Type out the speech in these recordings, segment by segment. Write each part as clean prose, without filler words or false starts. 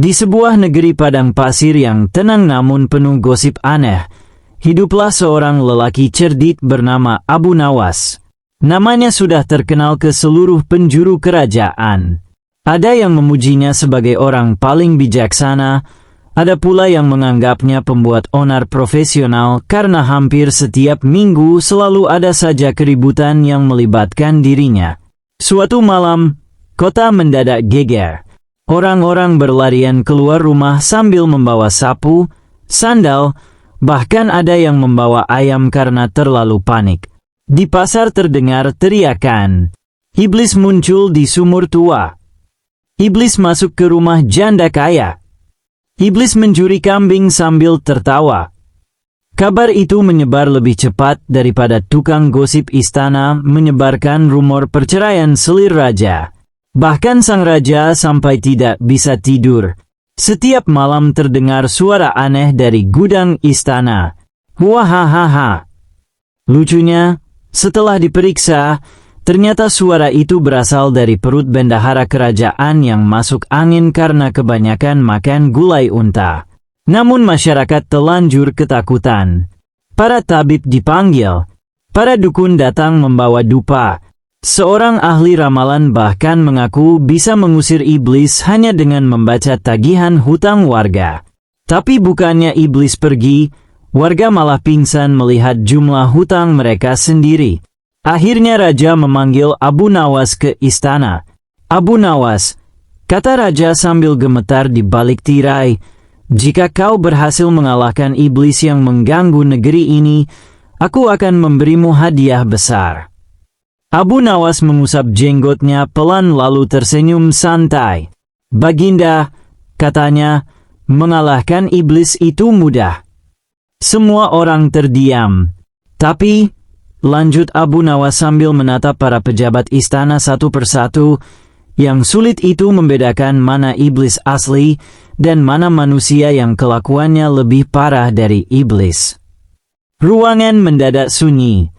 Di sebuah negeri padang pasir yang tenang namun penuh gosip aneh, hiduplah seorang lelaki cerdik bernama Abu Nawas. Namanya sudah terkenal ke seluruh penjuru kerajaan. Ada yang memujinya sebagai orang paling bijaksana, ada pula yang menganggapnya pembuat onar profesional karena hampir setiap minggu selalu ada saja keributan yang melibatkan dirinya. Suatu malam, kota mendadak geger. Orang-orang berlarian keluar rumah sambil membawa sapu, sandal, bahkan ada yang membawa ayam karena terlalu panik. Di pasar terdengar teriakan. Iblis muncul di sumur tua. Iblis masuk ke rumah janda kaya. Iblis mencuri kambing sambil tertawa. Kabar itu menyebar lebih cepat daripada tukang gosip istana menyebarkan rumor perceraian selir raja. Bahkan sang raja sampai tidak bisa tidur. Setiap malam terdengar suara aneh dari gudang istana. Wahahaha. Lucunya, setelah diperiksa, ternyata suara itu berasal dari perut bendahara kerajaan yang masuk angin karena kebanyakan makan gulai unta. Namun masyarakat telanjur ketakutan. Para tabib dipanggil. Para dukun datang membawa dupa. Seorang ahli ramalan bahkan mengaku bisa mengusir iblis hanya dengan membaca tagihan hutang warga. Tapi bukannya iblis pergi, warga malah pingsan melihat jumlah hutang mereka sendiri. Akhirnya raja memanggil Abu Nawas ke istana. Abu Nawas, kata raja sambil gemetar di balik tirai, jika kau berhasil mengalahkan iblis yang mengganggu negeri ini, aku akan memberimu hadiah besar. Abu Nawas mengusap jenggotnya pelan lalu tersenyum santai. Baginda, katanya, mengalahkan iblis itu mudah. Semua orang terdiam. Tapi, lanjut Abu Nawas sambil menatap para pejabat istana satu persatu, yang sulit itu membedakan mana iblis asli dan mana manusia yang kelakuannya lebih parah dari iblis. Ruangan mendadak sunyi.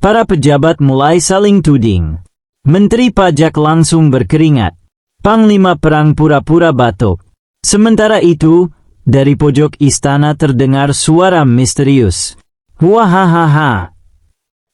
Para pejabat mulai saling tuding. Menteri pajak langsung berkeringat. Panglima perang pura-pura batuk. Sementara itu, dari pojok istana terdengar suara misterius. Wahahaha.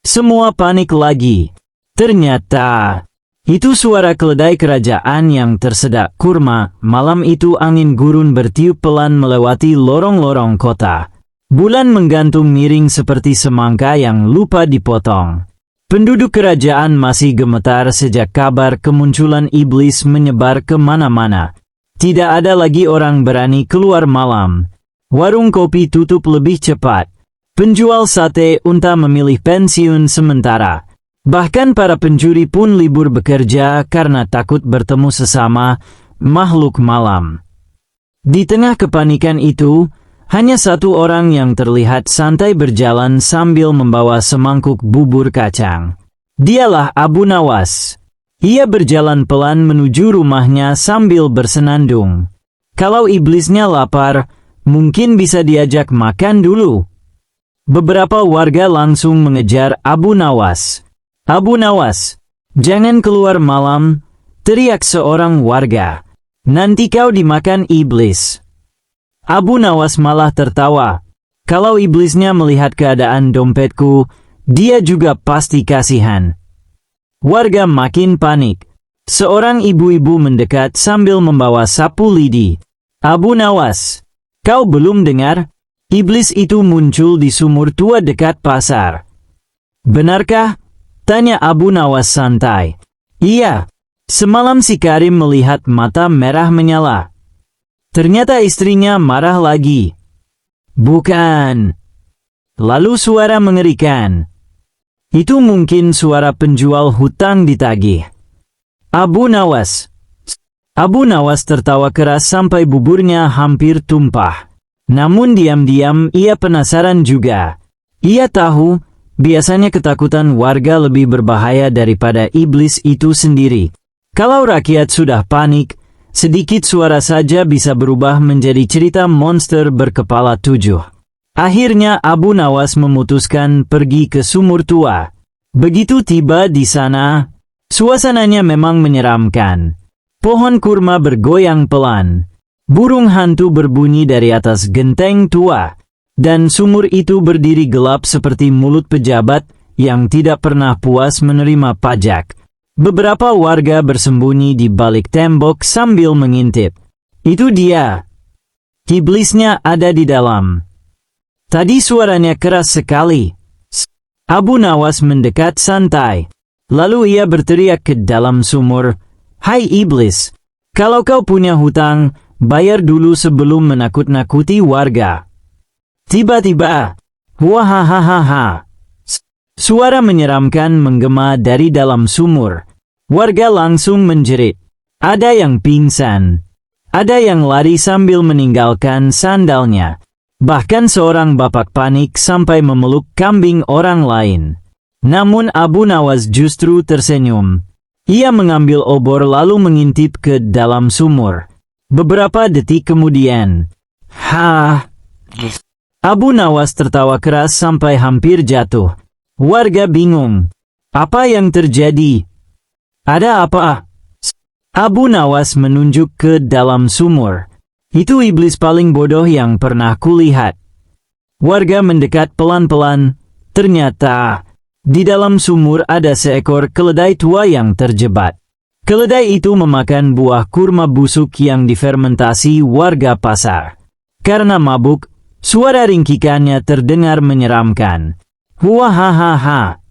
Semua panik lagi. Ternyata, itu suara keledai kerajaan yang tersedak kurma. Malam itu angin gurun bertiup pelan melewati lorong-lorong kota. Bulan menggantung miring seperti semangka yang lupa dipotong. Penduduk kerajaan masih gemetar sejak kabar kemunculan iblis menyebar kemana-mana. Tidak ada lagi orang berani keluar malam. Warung kopi tutup lebih cepat. Penjual sate unta memilih pensiun sementara. Bahkan para pencuri pun libur bekerja karena takut bertemu sesama makhluk malam. Di tengah kepanikan itu, hanya satu orang yang terlihat santai berjalan sambil membawa semangkuk bubur kacang. Dialah Abu Nawas. Ia berjalan pelan menuju rumahnya sambil bersenandung. Kalau iblisnya lapar, mungkin bisa diajak makan dulu. Beberapa warga langsung mengejar Abu Nawas. Abu Nawas, jangan keluar malam, teriak seorang warga. Nanti kau dimakan iblis. Abu Nawas malah tertawa. Kalau iblisnya melihat keadaan dompetku, dia juga pasti kasihan. Warga makin panik. Seorang ibu-ibu mendekat sambil membawa sapu lidi. Abu Nawas, kau belum dengar? Iblis itu muncul di sumur tua dekat pasar. Benarkah? Tanya Abu Nawas santai. Iya, semalam si Karim melihat mata merah menyala. Ternyata istrinya marah lagi. Bukan. Lalu suara mengerikan. Itu mungkin suara penjual hutang ditagih. Abu Nawas. Abu Nawas tertawa keras sampai buburnya hampir tumpah. Namun diam-diam ia penasaran juga. Ia tahu, biasanya ketakutan warga lebih berbahaya daripada iblis itu sendiri. Kalau rakyat sudah panik, sedikit suara saja bisa berubah menjadi cerita monster berkepala 7. Akhirnya Abu Nawas memutuskan pergi ke sumur tua. Begitu tiba di sana, suasananya memang menyeramkan. Pohon kurma bergoyang pelan. Burung hantu berbunyi dari atas genteng tua, dan sumur itu berdiri gelap seperti mulut pejabat yang tidak pernah puas menerima pajak. Beberapa warga bersembunyi di balik tembok sambil mengintip. Itu dia. Iblisnya ada di dalam. Tadi suaranya keras sekali. Abu Nawas mendekat santai. Lalu ia berteriak ke dalam sumur, "Hai iblis, kalau kau punya hutang, bayar dulu sebelum menakut-nakuti warga." Tiba-tiba, wahahaha, suara menyeramkan menggema dari dalam sumur. Warga langsung menjerit. Ada yang pingsan. Ada yang lari sambil meninggalkan sandalnya. Bahkan seorang bapak panik sampai memeluk kambing orang lain. Namun Abu Nawas justru tersenyum. Ia mengambil obor lalu mengintip ke dalam sumur. Beberapa detik kemudian, Abu Nawas tertawa keras sampai hampir jatuh. Warga bingung. Apa yang terjadi? Ada apa? Abu Nawas menunjuk ke dalam sumur. Itu iblis paling bodoh yang pernah kulihat. Warga mendekat pelan-pelan. Ternyata di dalam sumur ada seekor keledai tua yang terjebak. Keledai itu memakan buah kurma busuk yang difermentasi warga pasar. Karena mabuk, suara ringkikannya terdengar menyeramkan. Wahahaha.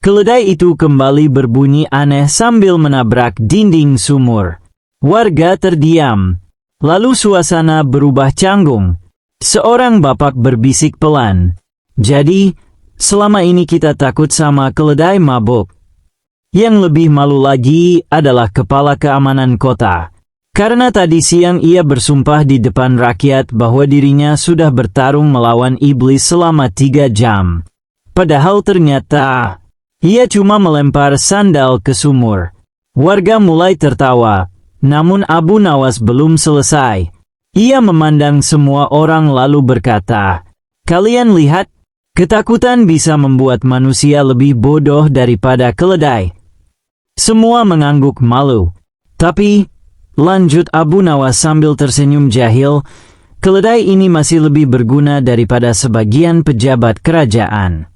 Keledai itu kembali berbunyi aneh sambil menabrak dinding sumur. Warga terdiam. Lalu suasana berubah canggung. Seorang bapak berbisik pelan. Jadi, selama ini kita takut sama keledai mabuk. Yang lebih malu lagi adalah kepala keamanan kota. Karena tadi siang ia bersumpah di depan rakyat bahwa dirinya sudah bertarung melawan iblis selama 3 jam. Padahal ternyata, ia cuma melempar sandal ke sumur. Warga mulai tertawa, namun Abu Nawas belum selesai. Ia memandang semua orang lalu berkata, "Kalian lihat? Ketakutan bisa membuat manusia lebih bodoh daripada keledai." Semua mengangguk malu. Tapi, lanjut Abu Nawas sambil tersenyum jahil, keledai ini masih lebih berguna daripada sebagian pejabat kerajaan.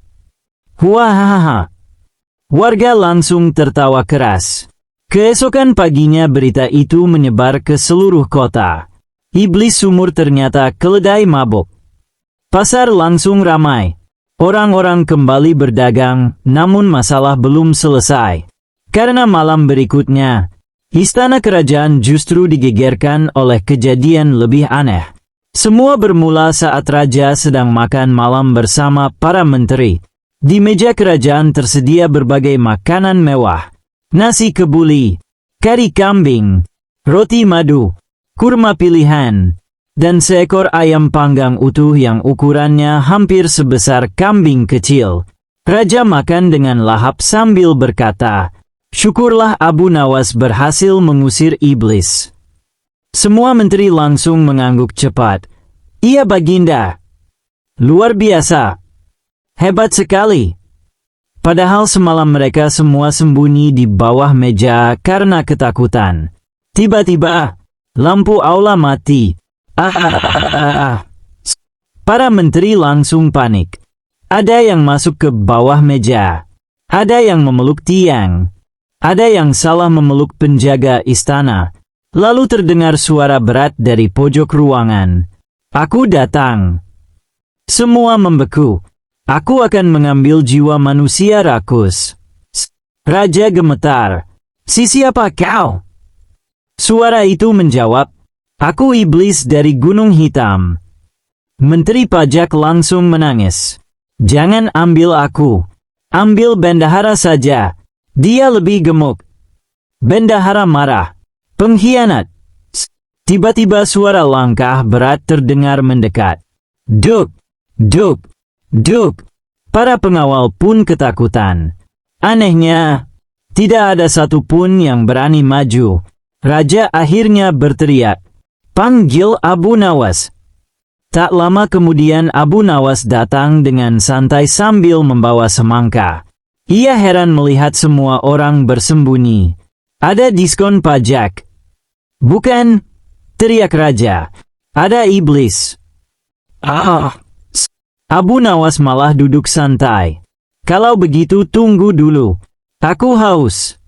Wahahaha. Warga langsung tertawa keras. Keesokan paginya berita itu menyebar ke seluruh kota. Iblis sumur ternyata keledai mabuk. Pasar langsung ramai. Orang-orang kembali berdagang, namun masalah belum selesai. Karena malam berikutnya, istana kerajaan justru digegerkan oleh kejadian lebih aneh. Semua bermula saat raja sedang makan malam bersama para menteri. Di meja kerajaan tersedia berbagai makanan mewah. Nasi kebuli, kari kambing, roti madu, kurma pilihan, dan seekor ayam panggang utuh yang ukurannya hampir sebesar kambing kecil. Raja makan dengan lahap sambil berkata, "Syukurlah Abu Nawas berhasil mengusir iblis." Semua menteri langsung mengangguk cepat. "Iya Baginda. Luar biasa. Hebat sekali." Padahal semalam mereka semua sembunyi di bawah meja karena ketakutan. Tiba-tiba, lampu aula mati. Para menteri langsung panik. Ada yang masuk ke bawah meja. Ada yang memeluk tiang. Ada yang salah memeluk penjaga istana. Lalu terdengar suara berat dari pojok ruangan. "Aku datang." Semua membeku. "Aku akan mengambil jiwa manusia rakus." Raja gemetar. Siapa kau?" Suara itu menjawab, "Aku iblis dari Gunung Hitam." Menteri pajak langsung menangis. "Jangan ambil aku. Ambil bendahara saja. Dia lebih gemuk." Bendahara marah. "Pengkhianat." Tiba-tiba suara langkah berat terdengar mendekat. Duk, duk, duk. Para pengawal pun ketakutan. Anehnya, tidak ada satupun yang berani maju. Raja akhirnya berteriak, "Panggil Abu Nawas." Tak lama kemudian Abu Nawas datang dengan santai sambil membawa semangka. Ia heran melihat semua orang bersembunyi. "Ada diskon pajak." "Bukan, teriak raja. Ada iblis. Abu Nawas malah duduk santai. Kalau begitu tunggu dulu. Aku haus.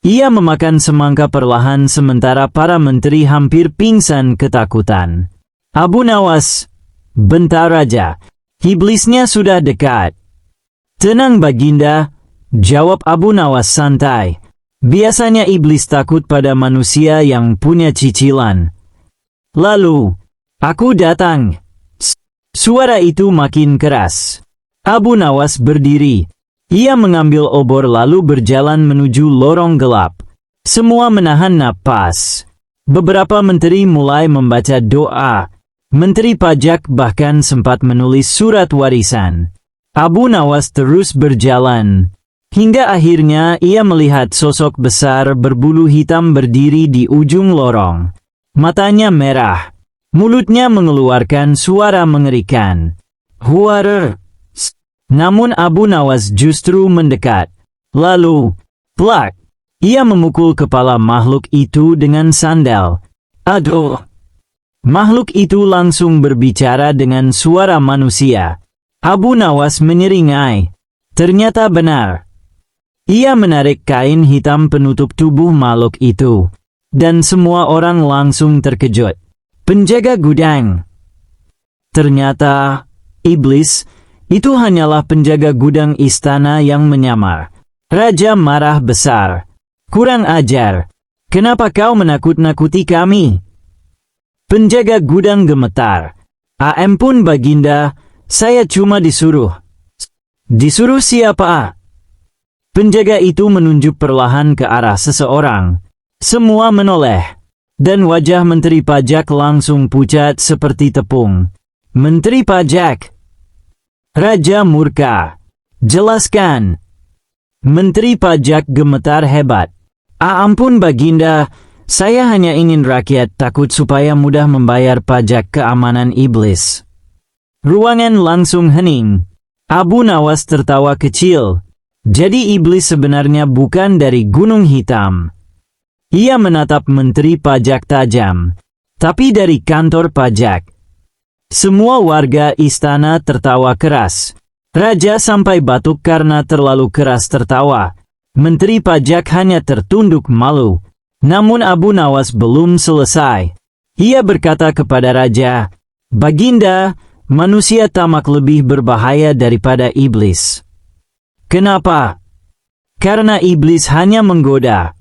Ia memakan semangka perlahan sementara para menteri hampir pingsan ketakutan. Abu Nawas, bentar raja. Iblisnya sudah dekat. Tenang Baginda, jawab Abu Nawas santai. Biasanya iblis takut pada manusia yang punya cicilan. Lalu, aku datang. Suara itu makin keras. Abu Nawas berdiri. Ia mengambil obor lalu berjalan menuju lorong gelap. Semua menahan napas. Beberapa menteri mulai membaca doa. Menteri pajak bahkan sempat menulis surat warisan. Abu Nawas terus berjalan. Hingga akhirnya ia melihat sosok besar berbulu hitam berdiri di ujung lorong. Matanya merah. Mulutnya mengeluarkan suara mengerikan. Huarer. Namun Abu Nawas justru mendekat. Lalu, plak, ia memukul kepala makhluk itu dengan sandal. Aduh! Makhluk itu langsung berbicara dengan suara manusia. Abu Nawas menyeringai. Ternyata benar. Ia menarik kain hitam penutup tubuh makhluk itu. Dan semua orang langsung terkejut. Penjaga gudang. Ternyata, iblis, itu hanyalah penjaga gudang istana yang menyamar. Raja marah besar. Kurang ajar. Kenapa kau menakut-nakuti kami? Penjaga gudang gemetar. Ampun Baginda, saya cuma disuruh. Disuruh siapa? Penjaga itu menunjuk perlahan ke arah seseorang. Semua menoleh. Dan wajah Menteri Pajak langsung pucat seperti tepung. Menteri Pajak. Raja murka. Jelaskan. Menteri Pajak gemetar hebat. Ampun Baginda, saya hanya ingin rakyat takut supaya mudah membayar pajak keamanan iblis. Ruangan langsung hening. Abu Nawas tertawa kecil. Jadi iblis sebenarnya bukan dari Gunung Hitam. Ia menatap Menteri Pajak tajam. Tapi dari kantor pajak. Semua warga istana tertawa keras. Raja sampai batuk karena terlalu keras tertawa. Menteri Pajak hanya tertunduk malu. Namun Abu Nawas belum selesai. Ia berkata kepada Raja, Baginda, manusia tamak lebih berbahaya daripada iblis. Kenapa? Karena iblis hanya menggoda.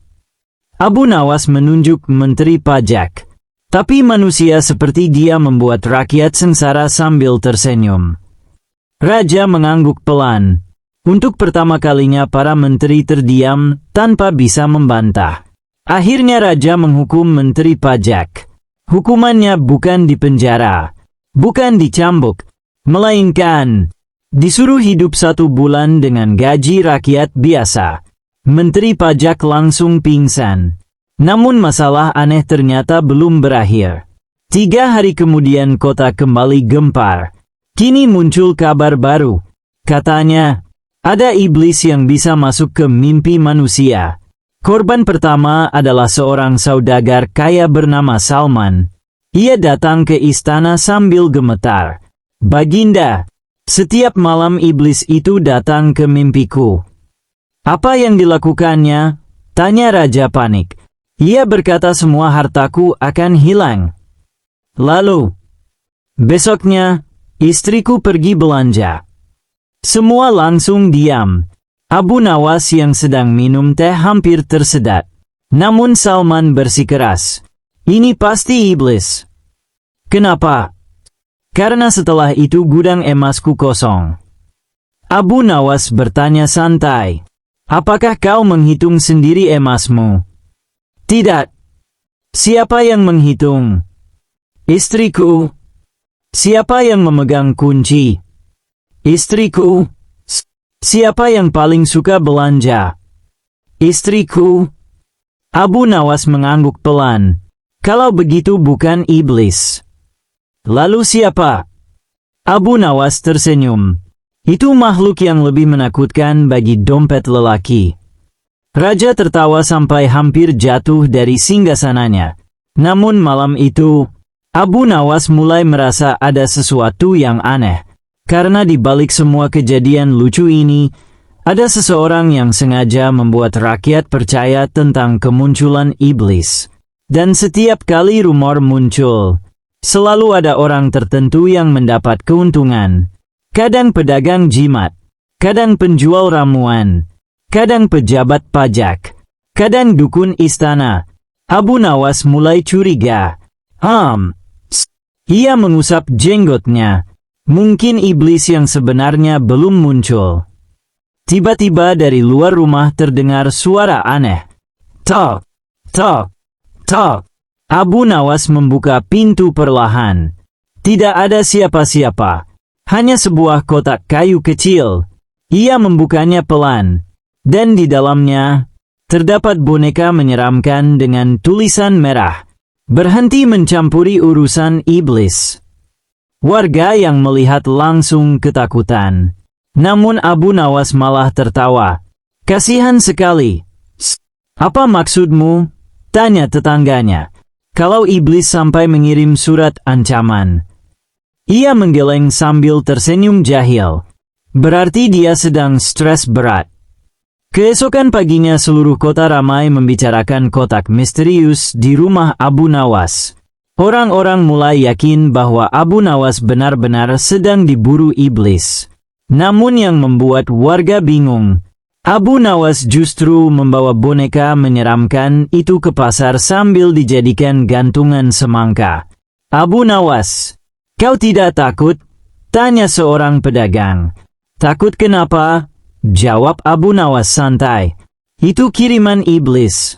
Abu Nawas menunjuk Menteri Pajak. Tapi manusia seperti dia membuat rakyat sengsara sambil tersenyum. Raja mengangguk pelan. Untuk pertama kalinya para menteri terdiam tanpa bisa membantah. Akhirnya Raja menghukum Menteri Pajak. Hukumannya bukan dipenjara, bukan dicambuk, melainkan disuruh hidup 1 bulan dengan gaji rakyat biasa. Menteri Pajak langsung pingsan. Namun masalah aneh ternyata belum berakhir. 3 hari kemudian kota kembali gempar. Kini muncul kabar baru. Katanya, ada iblis yang bisa masuk ke mimpi manusia. Korban pertama adalah seorang saudagar kaya bernama Salman. Ia datang ke istana sambil gemetar. Baginda, setiap malam iblis itu datang ke mimpiku. Apa yang dilakukannya? Tanya Raja panik. Ia berkata semua hartaku akan hilang. Lalu, besoknya, istriku pergi belanja. Semua langsung diam. Abu Nawas yang sedang minum teh hampir tersedat. Namun Salman bersikeras. Ini pasti iblis. Kenapa? Karena setelah itu gudang emasku kosong. Abu Nawas bertanya santai. Apakah kau menghitung sendiri emasmu? Tidak. Siapa yang menghitung? Istriku. Siapa yang memegang kunci? Istriku. Siapa yang paling suka belanja? Istriku. Abu Nawas mengangguk pelan. Kalau begitu bukan iblis. Lalu siapa? Abu Nawas tersenyum. Itu makhluk yang lebih menakutkan bagi dompet lelaki. Raja tertawa sampai hampir jatuh dari singgasananya. Namun malam itu, Abu Nawas mulai merasa ada sesuatu yang aneh. Karena di balik semua kejadian lucu ini, ada seseorang yang sengaja membuat rakyat percaya tentang kemunculan iblis. Dan setiap kali rumor muncul, selalu ada orang tertentu yang mendapat keuntungan. Kadang pedagang jimat, kadang penjual ramuan, kadang pejabat pajak, kadang dukun istana. Abu Nawas mulai curiga. Ia mengusap jenggotnya. Mungkin iblis yang sebenarnya belum muncul. Tiba-tiba dari luar rumah terdengar suara aneh. Tok, tok, tok. Abu Nawas membuka pintu perlahan. Tidak ada siapa-siapa. Hanya sebuah kotak kayu kecil. Ia membukanya pelan. Dan di dalamnya, terdapat boneka menyeramkan dengan tulisan merah. Berhenti mencampuri urusan iblis. Warga yang melihat langsung ketakutan. Namun Abu Nawas malah tertawa. Kasihan sekali. Apa maksudmu? Tanya tetangganya. Kalau iblis sampai mengirim surat ancaman. Ia menggeleng sambil tersenyum jahil. Berarti dia sedang stres berat. Keesokan paginya seluruh kota ramai membicarakan kotak misterius di rumah Abu Nawas. Orang-orang mulai yakin bahwa Abu Nawas benar-benar sedang diburu iblis. Namun yang membuat warga bingung, Abu Nawas justru membawa boneka menyeramkan itu ke pasar sambil dijadikan gantungan semangka. Abu Nawas, kau tidak takut? Tanya seorang pedagang. Takut kenapa? Jawab Abu Nawas santai. Itu kiriman iblis.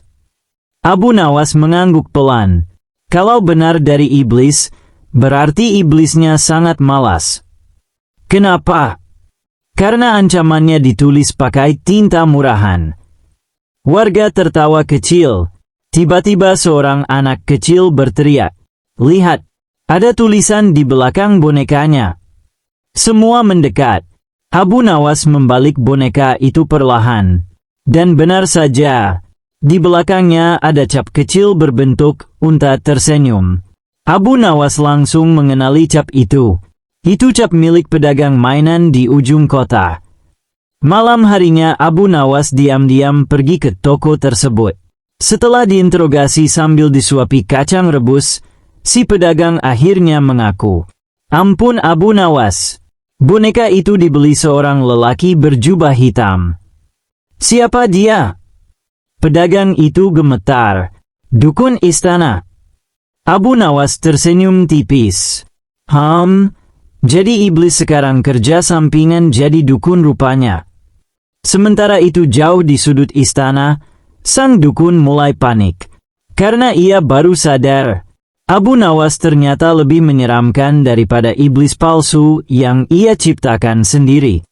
Abu Nawas mengangguk pelan. Kalau benar dari iblis, berarti iblisnya sangat malas. Kenapa? Karena ancamannya ditulis pakai tinta murahan. Warga tertawa kecil. Tiba-tiba seorang anak kecil berteriak. Lihat, ada tulisan di belakang bonekanya. Semua mendekat. Abu Nawas membalik boneka itu perlahan. Dan benar saja, di belakangnya ada cap kecil berbentuk unta tersenyum. Abu Nawas langsung mengenali cap itu. Itu cap milik pedagang mainan di ujung kota. Malam harinya Abu Nawas diam-diam pergi ke toko tersebut. Setelah diinterogasi sambil disuapi kacang rebus, si pedagang akhirnya mengaku. Ampun Abu Nawas. Boneka itu dibeli seorang lelaki berjubah hitam. Siapa dia? Pedagang itu gemetar. Dukun istana. Abu Nawas tersenyum tipis. Jadi iblis sekarang kerja sampingan jadi dukun rupanya. Sementara itu jauh di sudut istana, sang dukun mulai panik. Karena ia baru sadar. Abu Nawas ternyata lebih menyeramkan daripada iblis palsu yang ia ciptakan sendiri.